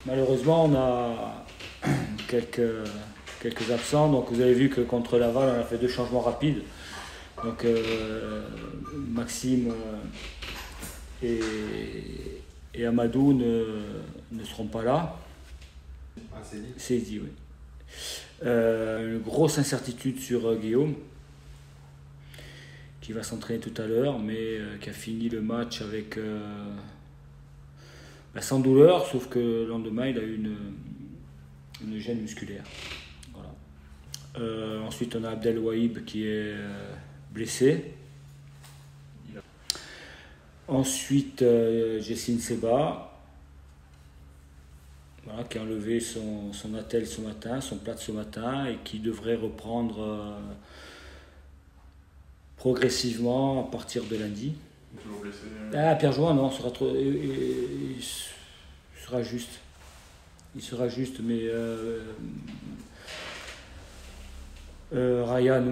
Malheureusement, on a quelques absents. Donc vous avez vu que contre Laval, on a fait 2 changements rapides. Donc Maxime et Amadou ne seront pas là. Ah, c'est dit. C'est dit, oui. Une grosse incertitude sur Guillaume, qui va s'entraîner tout à l'heure, mais qui a fini le match avec sans douleur, sauf que le lendemain, il a eu une gêne musculaire. Voilà. Ensuite, on a Abdel Wahib qui est blessé. Ensuite, Jessine Seba, voilà, qui a enlevé son attel ce matin, son plâtre ce matin, et qui devrait reprendre progressivement à partir de lundi. Toujours blessé. Ah, Pierre Jouin, non, il sera juste. Il sera juste, mais Ryan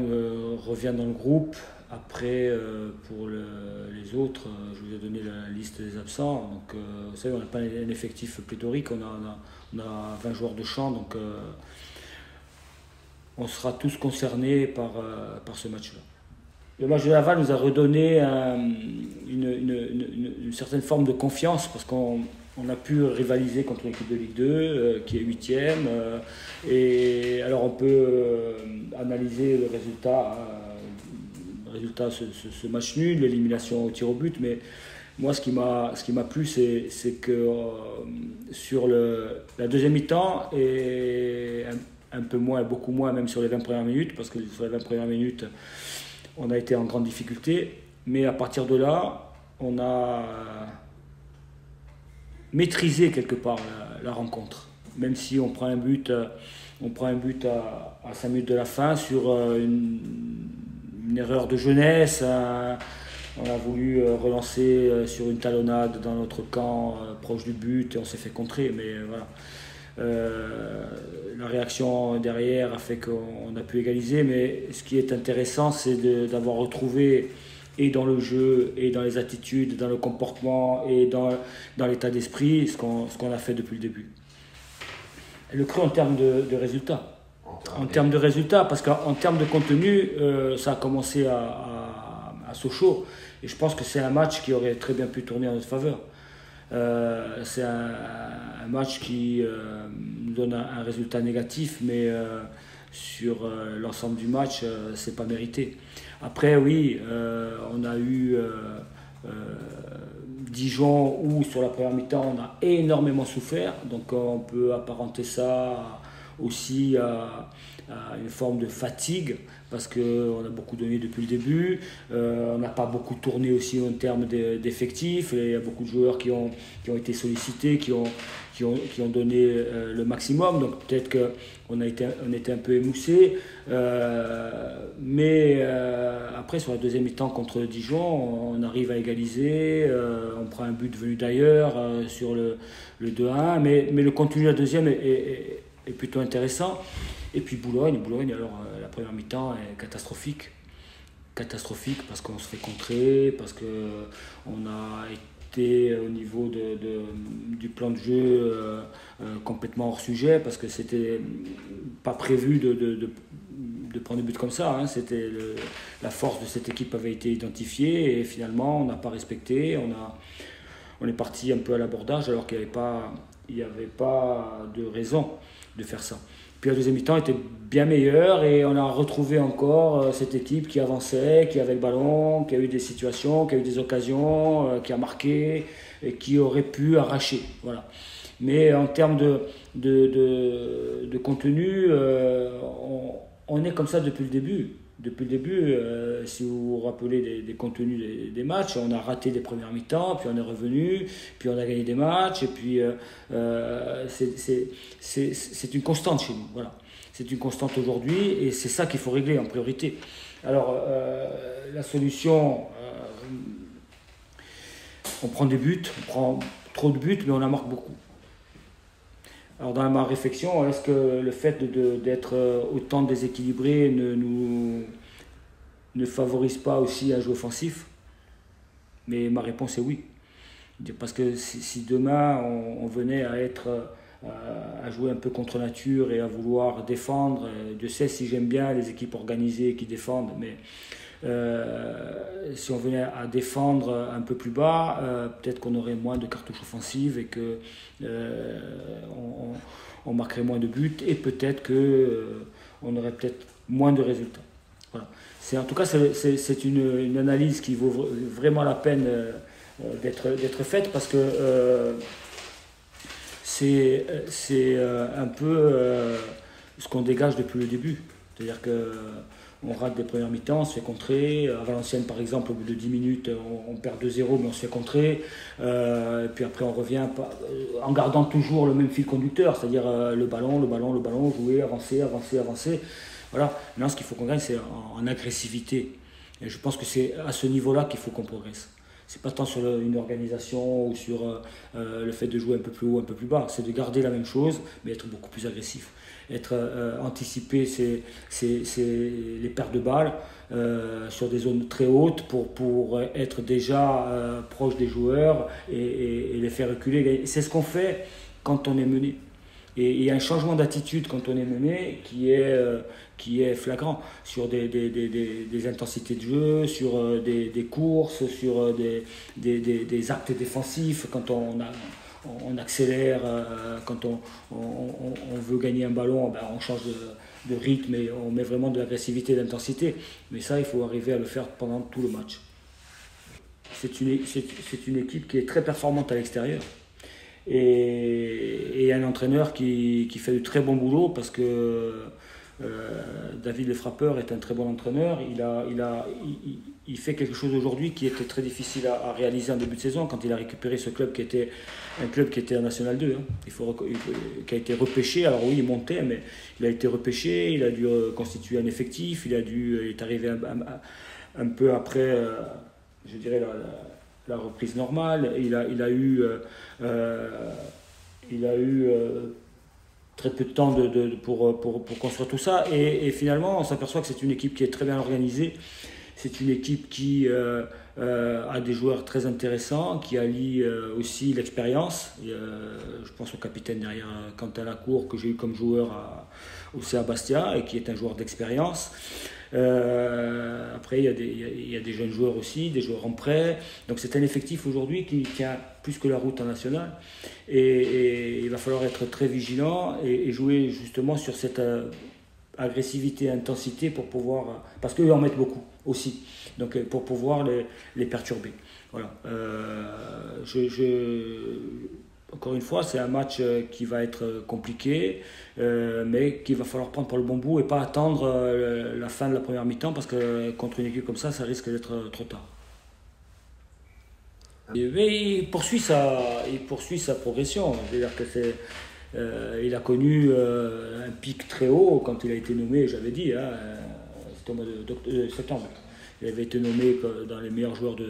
revient dans le groupe. Après, pour les autres, je vous ai donné la liste des absents. Donc, vous savez, on n'a pas un effectif pléthorique, on a 20 joueurs de champ, donc on sera tous concernés par ce match-là. Le match de Laval nous a redonné une certaine forme de confiance parce qu'on a pu rivaliser contre l'équipe de Ligue 2 qui est 8e. Et alors on peut analyser le résultat, ce match nul, l'élimination au tir au but. Mais moi, ce qui m'a plu, c'est que sur la deuxième mi-temps et un peu moins, beaucoup moins même sur les 20 premières minutes, parce que sur les 20 premières minutes, on a été en grande difficulté, mais à partir de là, on a maîtrisé quelque part la rencontre. Même si on prend un but à 5 minutes de la fin sur une erreur de jeunesse. On a voulu relancer sur une talonnade dans notre camp, proche du but, et on s'est fait contrer, mais voilà. La réaction derrière a fait qu'on a pu égaliser, mais ce qui est intéressant, c'est d'avoir retrouvé, et dans le jeu, et dans les attitudes, dans le comportement, et dans l'état d'esprit, ce qu'on a fait depuis le début. Le cru en termes de résultats. En termes de résultats, parce qu'en termes de contenu, ça a commencé à Sochaux, et je pense que c'est un match qui aurait très bien pu tourner en notre faveur. C'est un match qui nous donne un résultat négatif, mais sur l'ensemble du match, c'est pas mérité. Après, oui, on a eu Dijon où sur la première mi-temps on a énormément souffert, donc on peut apparenter ça aussi à une forme de fatigue parce qu'on a beaucoup donné depuis le début, on n'a pas beaucoup tourné aussi en termes d'effectifs, il y a beaucoup de joueurs qui ont été sollicités, qui ont donné le maximum, donc peut-être qu'on était un peu émoussé, mais après sur la deuxième mi-temps contre Dijon, on arrive à égaliser, on prend un but venu d'ailleurs sur le 2-1, mais le contenu de la deuxième est plutôt intéressant. Et puis Boulogne, alors la première mi-temps est catastrophique parce qu'on se fait contrer, parce qu'on a été au niveau du plan de jeu complètement hors sujet, parce que c'était pas prévu de prendre des buts comme ça, hein. La force de cette équipe avait été identifiée et finalement on n'a pas respecté, on est parti un peu à l'abordage alors qu'il n'y avait pas de raison de faire ça. Puis la deuxième mi-temps était bien meilleure et on a retrouvé encore cette équipe qui avançait, qui avait le ballon, qui a eu des situations, qui a eu des occasions, qui a marqué et qui aurait pu arracher. Voilà. Mais en termes de contenu, on est comme ça depuis le début. Depuis le début, si vous vous rappelez des contenus des matchs, on a raté des premières mi-temps, puis on est revenu, puis on a gagné des matchs, et puis c'est une constante chez nous. Voilà. C'est une constante aujourd'hui, et c'est ça qu'il faut régler en priorité. Alors, la solution, on prend des buts, on prend trop de buts, mais on en marque beaucoup. Alors dans ma réflexion, est-ce que le fait d'être autant déséquilibré ne favorise pas aussi un jeu offensif? Mais ma réponse est oui. Parce que si demain on venait à être à jouer un peu contre nature et à vouloir défendre. Dieu sait si j'aime bien les équipes organisées qui défendent, mais si on venait à défendre un peu plus bas, peut-être qu'on aurait moins de cartouches offensives et que on marquerait moins de buts et peut-être qu'on aurait peut-être moins de résultats. Voilà. En tout cas, c'est une analyse qui vaut vraiment la peine d'être faite parce que c'est un peu ce qu'on dégage depuis le début. C'est-à-dire qu'on rate des premières mi-temps, on se fait contrer. À Valenciennes, par exemple, au bout de 10 minutes, on perd 2-0, mais on se fait contrer. Et puis après, on revient en gardant toujours le même fil conducteur, c'est-à-dire le ballon, jouer, avancer. Voilà. Maintenant, ce qu'il faut qu'on gagne, c'est en agressivité. Et je pense que c'est à ce niveau-là qu'il faut qu'on progresse. C'est pas tant sur une organisation ou sur le fait de jouer un peu plus haut, un peu plus bas. C'est de garder la même chose, mais être beaucoup plus agressif. Anticiper les pertes de balles sur des zones très hautes pour être déjà proche des joueurs et les faire reculer. C'est ce qu'on fait quand on est mené. Et il y a un changement d'attitude quand on est mené qui est flagrant sur des intensités de jeu, sur des courses, sur des actes défensifs, quand on accélère, quand on veut gagner un ballon, on change de rythme et on met vraiment de l'agressivité et de l'intensité. Mais ça, il faut arriver à le faire pendant tout le match. C'est une équipe qui est très performante à l'extérieur. Et un entraîneur qui fait du très bon boulot parce que David Le Frappeur est un très bon entraîneur. Il fait quelque chose aujourd'hui qui était très difficile à réaliser en début de saison quand il a récupéré ce club qui était un club qui était en National 2, qui a été repêché. Alors oui, il montait, mais il a été repêché, il a dû constituer un effectif, il est arrivé un peu après, je dirais, la reprise normale. Il a eu très peu de temps pour construire tout ça et finalement on s'aperçoit que c'est une équipe qui est très bien organisée, c'est une équipe qui a des joueurs très intéressants, qui allie aussi l'expérience. Je pense au capitaine derrière Quentin Lacour que j'ai eu comme joueur au CA Bastia et qui est un joueur d'expérience. Après il y a des jeunes joueurs aussi, des joueurs en prêt, donc c'est un effectif aujourd'hui qui tient plus que la route en national et il va falloir être très vigilant et jouer justement sur cette agressivité, intensité pour pouvoir, parce qu'eux en mettent beaucoup aussi, donc pour pouvoir les perturber. Voilà. Encore une fois, c'est un match qui va être compliqué, mais qu'il va falloir prendre pour le bon bout et pas attendre la fin de la première mi-temps parce que contre une équipe comme ça risque d'être trop tard. Mais il poursuit sa progression. C'est-à-dire que il a connu un pic très haut quand il a été nommé, j'avais dit, c'était au mois de septembre. Il avait été nommé dans les meilleurs joueurs du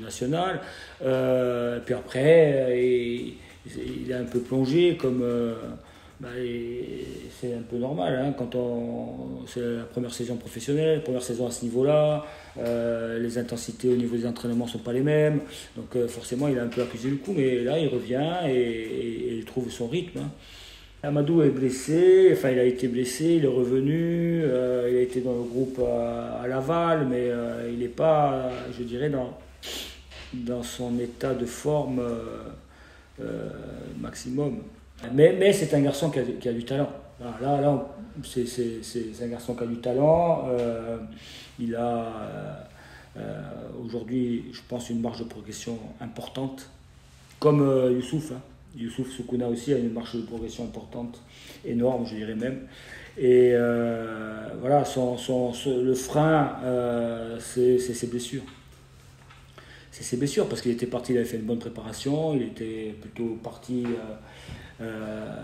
national. Puis après, il a un peu plongé comme c'est un peu normal quand c'est la première saison professionnelle, première saison à ce niveau-là, les intensités au niveau des entraînements sont pas les mêmes, donc forcément il a un peu accusé le coup, mais là il revient et il trouve son rythme. Amadou est blessé, enfin il a été blessé, il est revenu, il a été dans le groupe à Laval, mais il n'est pas, je dirais, dans son état de forme maximum. Mais c'est un garçon qui a du talent. Là c'est un garçon qui a du talent. Il a aujourd'hui, je pense, une marge de progression importante, comme Youssouf. Youssouf Soukouna aussi a une marge de progression importante, énorme, je dirais même. Et voilà, le frein, c'est ses blessures. C'est ses blessures, parce qu'il était parti, il avait fait une bonne préparation, il était plutôt parti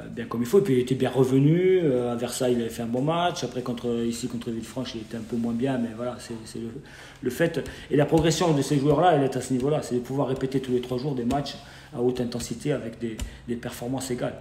bien comme il faut, et puis il était bien revenu. À Versailles, il avait fait un bon match. Après, contre Villefranche, il était un peu moins bien, mais voilà, c'est le fait. Et la progression de ces joueurs-là, elle est à ce niveau-là, c'est de pouvoir répéter tous les 3 jours des matchs à haute intensité avec des performances égales.